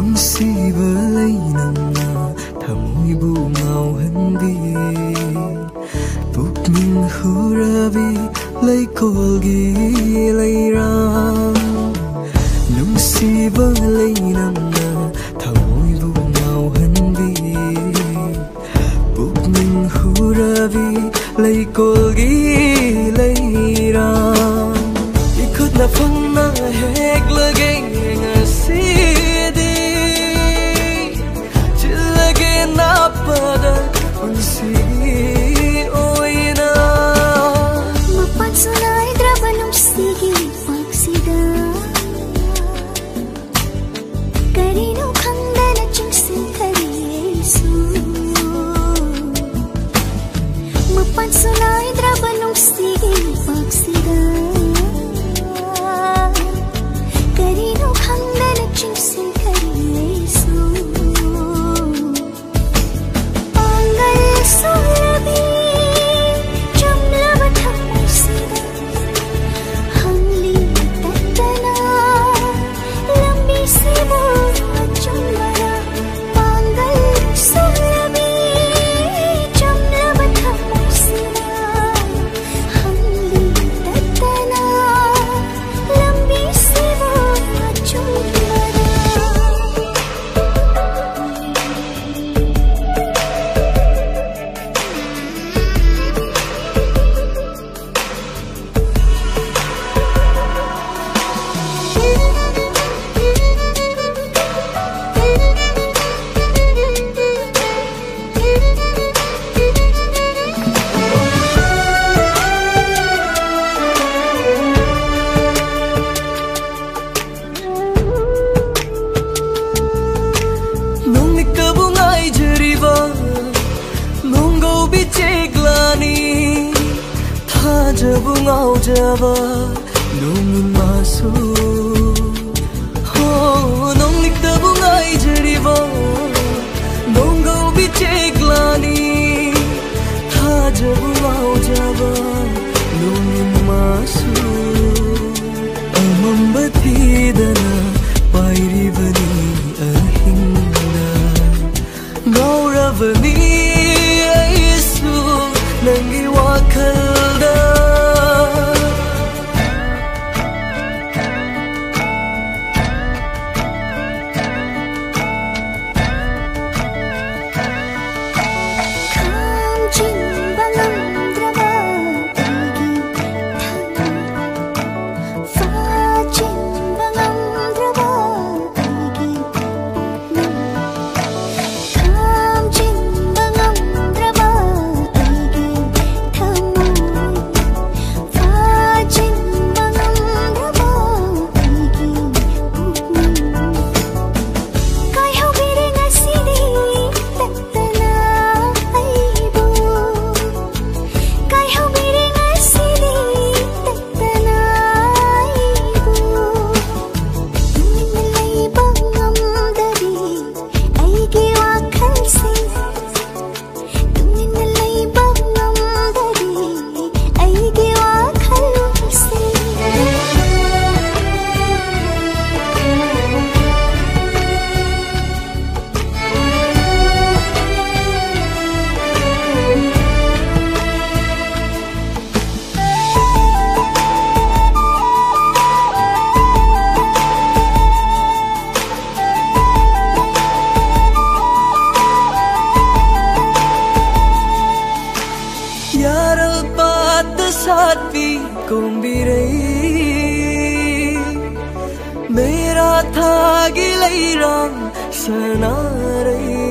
ꯅꯨꯡꯁꯤꯕ ꯂꯩꯅꯝꯅ ꯊꯃꯣꯏꯕꯨ ꯉꯥꯎꯍꯟꯕꯤ ꯄꯨꯛꯅꯤꯡ ꯍꯨꯔꯕꯤ ꯂꯩꯀꯣꯜꯒꯤ ꯂꯩꯔꯥꯡ ꯅꯨꯡꯁꯤꯕ ꯂꯩꯅꯝꯅ ꯊꯃꯣꯏꯕꯨ ꯉꯥꯎꯍꯟꯕꯤ ꯄꯨꯛꯅꯤꯡ ꯍꯨꯔꯕꯤ ꯂꯩꯀꯣꯜꯒꯤ ꯂꯩꯔꯥꯡ 이खु나 펑나 해글게 ngasi디 질라게 나빠다 unsi oina mapansunay drabanong sige pagsida karino khanda na chingsin kariyesu mapansunay drabanong sige pagsida karino khanda na chingsin kariyesu angal sulabi jamlaba thamsida hamli tatana lambi sibo chumara angal sulabi jamlaba thamsida hamli tatana lambi sibo जब ngaujawa nungin masu ho nong liktabu ngai jariwa nonggo bicheglani tha jab ngaujawa nungin masu amambati dana pairibani ahinda ngauravani aisu nangi wakhalda साथी मेरा था गिलैराम सनारै